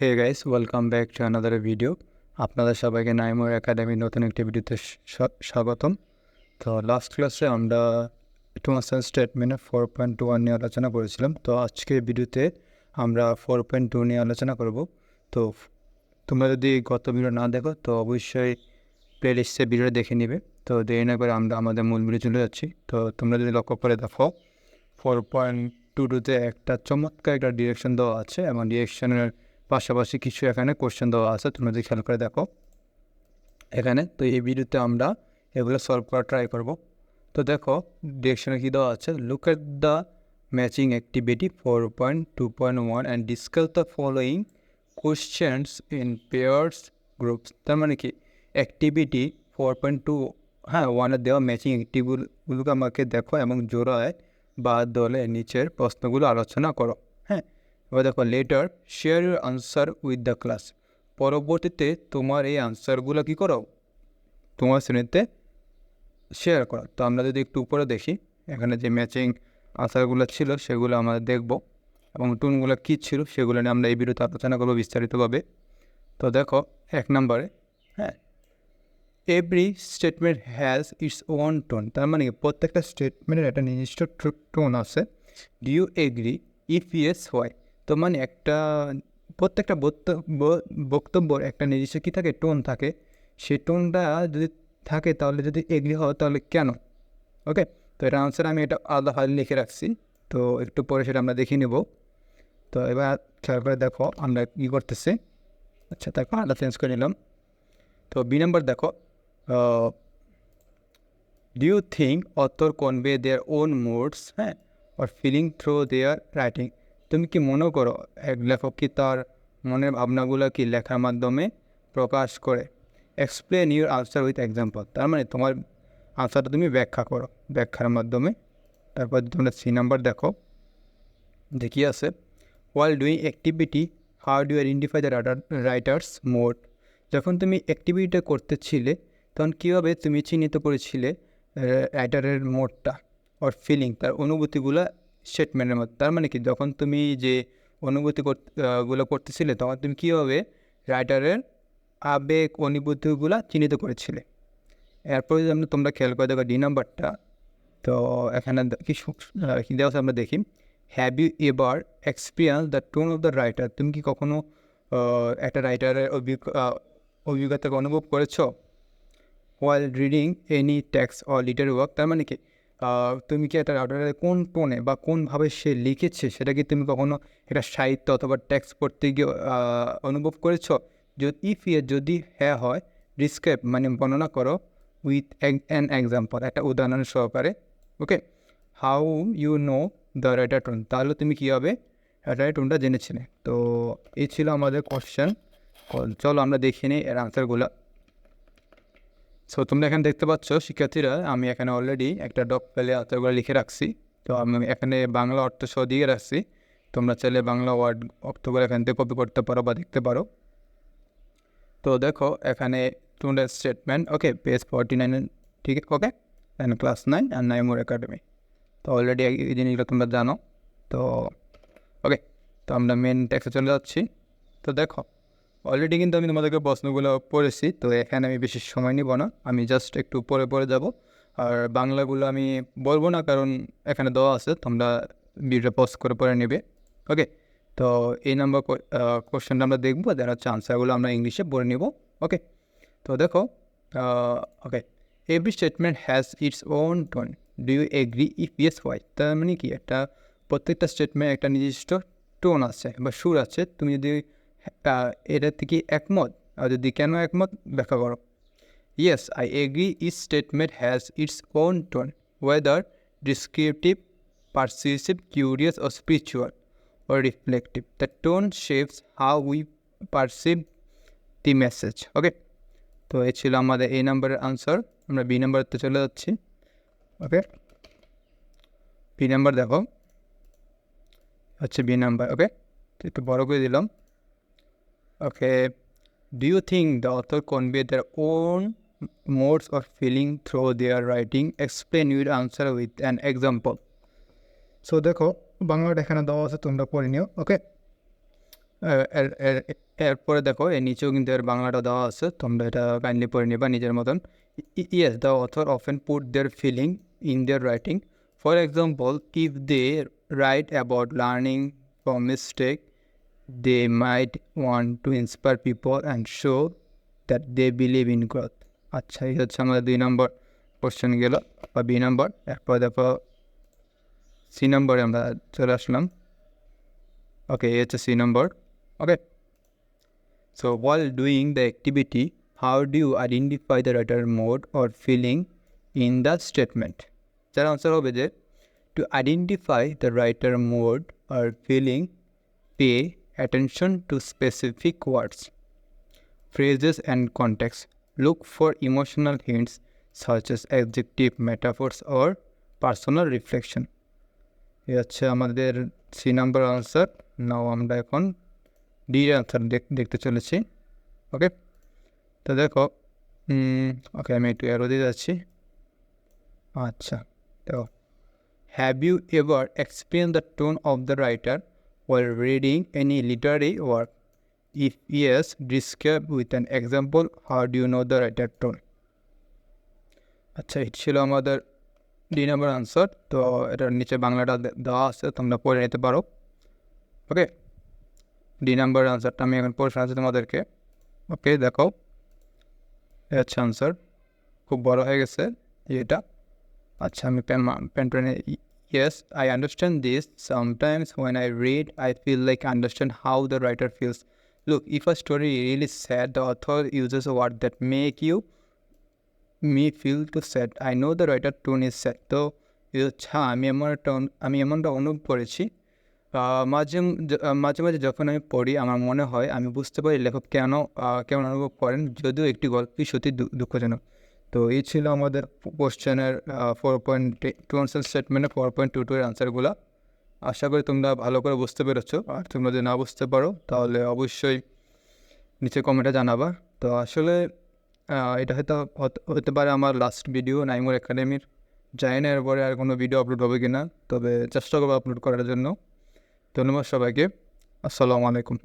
Hey guys, welcome back to another video. আপনাদের সবাইকে নাইমোর একাডেমির নতুন একটি ভিডিওতে স্বাগতম। তো লাস্ট ক্লাসে আমরা টুমাসেন স্টেটমেন্টে 4.21 নিয়ে আলোচনা করেছিলাম। তো আজকের ভিডিওতে আমরা 4.2 নিয়ে আলোচনা করব। তো তোমরা যদি গত ভিডিও না দেখো তো অবশ্যই প্লেলিস্টে ভিডিও দেখে নিবে। তো দেরি না করে আমরা আমাদের মূল ভিডিও চলে যাচ্ছি। তো তোমরা যদি লক্ষ্য করে দেখো 4.22তে একটা চমৎকার একটা ডিরেকশন দেওয়া আছে এবং ডিরেকশনের পাশাপাশি কিছু এখানে কোশ্চেন দেওয়া আছে। তোমরা যদি খেয়াল করে দেখো এখানে, তো এই ভিডিওতে আমরা এগুলো সলভ করা ট্রাই করব। তো দেখো ডিরেকশনে কী দেওয়া আছে, look at the matching activity 4.2.1 and discuss the following questions in pairs groups. তার মানে কি অ্যাক্টিভিটি 4.2 ওয়ানের দেওয়া ম্যাচিং অ্যাক্টিভিটিগুলোকে আমাকে দেখো এবং জোড়ায় বা দলে নিচের প্রশ্নগুলো আলোচনা করো। এবার দেখো letter share your answer with the class. পরবর্তীতে তোমার এই আনসারগুলো কী করো, তোমার শ্রেণীতে শেয়ার করো। তো আমরা যদি একটু উপরে দেখি, এখানে যে ম্যাচিং আনসারগুলো ছিল সেগুলো আমরা দেখব এবং টুনগুলো কী ছিল সেগুলো নিয়ে আমরা এই ভিডিওতে আলোচনা করবো বিস্তারিতভাবে। তো দেখো 1 নম্বরে, every statement has its own tone. তার মানে প্রত্যেকটা স্টেটমেন্টের একটা নির্দিষ্ট টোন আছে। Do you agree? If yes why? তো মানে প্রত্যেকটা বক্তব্যর একটা নির্দিষ্ট কী থাকে, টোন থাকে। সেই টোনটা যদি থাকে তাহলে যদি এগ্রি হয় তাহলে কেন? ওকে, তো এটা আনসার আমি এটা আলাদাভাবে লিখে রাখছি। তো একটু পরে সেটা আমরা দেখে নেব। তো এবার খেয়াল করে দেখো আমরা কী করতেছি। আচ্ছা, তারপর আলাদা চেঞ্জ করে নিলাম। তো বি নাম্বার দেখো, do you think author convey their own moods or feeling through their writing? তুমি কি মনে করো এক লেখক কি তার মনের ভাবনাগুলো কি লেখার মাধ্যমে প্রকাশ করে? Explain your answer with example. তার মানে তোমার আনসারটা তুমি ব্যাখ্যা করো ব্যাখ্যার মাধ্যমে। তারপর তোমরা সি নাম্বার দেখো, দেখি আছে, while doing activity how do identify the writer's mood. যখন তুমি অ্যাক্টিভিটিটা করতেছিলে তখন কীভাবে তুমি চিহ্নিত করেছিলে রাইটারের মোডটা ওর ফিলিং, তার অনুভূতিগুলো স্টেটমেন্টের মধ্যে। তার মানে কি যখন তুমি যে গুলো করতেছিলে তখন তুমি কীভাবে রাইটারের আবেগ অনুভূতিগুলো চিহ্নিত করেছিলে। এরপরে যদি তোমরা খেয়াল করে দেখো ডি নাম্বারটা, তো এখানে কী দেওয়া আছে আমরা দেখি, have you ever experience the tone of the writer? তুমি কি কখনও একটা রাইটারের অভিজ্ঞতাকে অনুভব করেছো? While reading any text or literary work. তার মানে কি তুমি কি একটা রাইটারের কোন টোনে বা কোনভাবে সে লিখেছে সেটা কি তুমি কখনও একটা সাহিত্য অথবা টেক্সট পড়তে গিয়ে অনুভব করেছো? যদি হ্যাঁ হয়, ডিসক্রাইব মানে বর্ণনা করো উইথ অ্যান এক্সাম্পল, একটা উদাহরণ সহকারে। Okay, how you know the writer tone? তাহলে তুমি কীভাবে রাইটারের টোনটা জেনেছিলে। তো এই ছিল আমাদের কোশ্চেন। চলো আমরা দেখে নিই এর আনসারগুলো। সো তোমরা এখানে দেখতে পাচ্ছ শিক্ষার্থীরা, আমি এখানে অলরেডি একটা ডক পেলে আনসারগুলো লিখে রাখছি। তো আমি এখানে বাংলা অর্থ সহ দিয়ে রাখছি। তোমরা চাইলে বাংলা ওয়ার্ড অর্থগুলো এখান থেকে কপি করতে পারো বা দেখতে পারো। তো দেখো এখানে তোমাদের স্টেটমেন্ট, ওকে, পেজ 49, ঠিক আছে, ওকে, অ্যান্ড ক্লাস 9 অ্যান্ড নাইমোর একাডেমি। তো অলরেডি এই জিনিসগুলো তোমরা জানো। তো ওকে, তো আমরা মেন টেক্সটে চলে যাচ্ছি। তো দেখো অলরেডি কিন্তু আমি তোমাদেরকে প্রশ্নগুলো পড়েছি। তো এখানে আমি বেশি সময় নিব না, আমি জাস্ট একটু পরে যাব। আর বাংলাগুলো আমি বলবো না কারণ এখানে দেওয়া আছে, তোমরা ভিডিওটা পজ করে পরে নেবে। ওকে, তো এই নাম্বার কোশ্চেনটা আমরা দেখবো, দেন হচ্ছে আনসারগুলো আমরা ইংলিশে পড়ে নেব। ওকে, তো দেখো, okay, every statement has its own tone. Do you agree? If yes why? তার মানে কি প্রত্যেকটা স্টেটমেন্ট একটা নির্দিষ্ট টোন আছে বা সুর আছে। তুমি যদি এটা থেকে একমত, আর যদি কেন একমত ব্যাখ্যা করো। Yes, I agree each statement has its own tone, whether descriptive, persuasive, curious ও spiritual or reflective. The tone shapes how we perceive the message. ওকে, তো এই ছিল আমাদের এই নাম্বারের আনসার। আমরা বি নাম্বারতে চলে যাচ্ছি। ওকে, বি নাম্বার দেখো হচ্ছে বি নাম্বার। ওকে, তো একটু বড় করে দিলাম। Okay, do you think the author convey their own moods or feeling through their writing? Explain your answer with an example. So দেখো বাংলাটা এখানে দেওয়া আছে, তোমরা পড়ে নিও। ওকে, এরপরে দেখো এই নিচেও কিন্তু এর বাংলাটা দেওয়া আছে, তোমরা এটা কাইন্ডলি পড়ে নিবা নিজের মতন। Yes, the author often put their feeling in their writing. For example, if they write about learning from mistake, they might want to inspire people and show that they believe in growth. আচ্ছা, এই হচ্ছে আমাদের 2 নম্বর question গেল বা B নম্বর। এরপর দেখো C নম্বরে আমরা চলে আসলাম। ওকে, এই হচ্ছে C number. Okay, so while doing the activity, how do you identify the writer mode or feeling in the statement? যার আনসার হবে যে to identify the writer mode or feeling, pay attention to specific words, phrases and context. Look for emotional hints such as adjective, metaphors or personal reflection. এই হচ্ছে আমাদের C number answer. নাও আমরা এখন D answer দেখতে চলেছি। ওকে, তো দেখো ওকে আমি একটু অ্যারো দিয়ে যাচ্ছি। আচ্ছা, তো have you ever experience the tone of the writer while reading any literary work? If yes, describe with an example how do you know the writer tone. আচ্ছা, এটা ছিল আমাদের ডি নাম্বার আনসার। তো এটার নিচে বাংলাটা দেওয়া আছে, তোমরা পড়ে নিতে পারো। ওকে, ডি নাম্বার আনসারটা আমি এখন পড়ে শোনাচ্ছি তোমাদেরকে। ওকে, দেখো আচ্ছা, আনসার খুব বড় হয়ে গেছে এটা। আচ্ছা, আমি পেনে yes, I understand this. Sometimes when I read I feel like understand how the writer feels. Look, if a story really sad, the author uses a word that make you me feel to sad. I know the writer tone is sad. তো আমি এমনটা অনুভব করেছি। মাঝে মাঝে যখন আমি পড়ি আমার মনে হয় আমি বুঝতে পারি লেখক কেমন অনুভব করেন, যদিও একটি গল্পই সত্যি দুঃখজনক। তো এই ছিল আমাদের কোশ্চেনের 4.2 আনসার স্টেটমেন্টে 4.22 এর আনসারগুলো। আশা করি তোমরা ভালো করে বুঝতে পেরেছো। আর তোমরা যদি না বুঝতে পারো তাহলে অবশ্যই নিচে কমেন্টে জানাবা। তো আসলে এটা হয়তো হতে পারে আমার লাস্ট ভিডিও নাইমুর একাডেমির। জানি না এরপরে আর কোনো ভিডিও আপলোড হবে কি না, তবে চেষ্টা করবো আপলোড করার জন্য। ধন্যবাদ সবাইকে। আসসালামু আলাইকুম।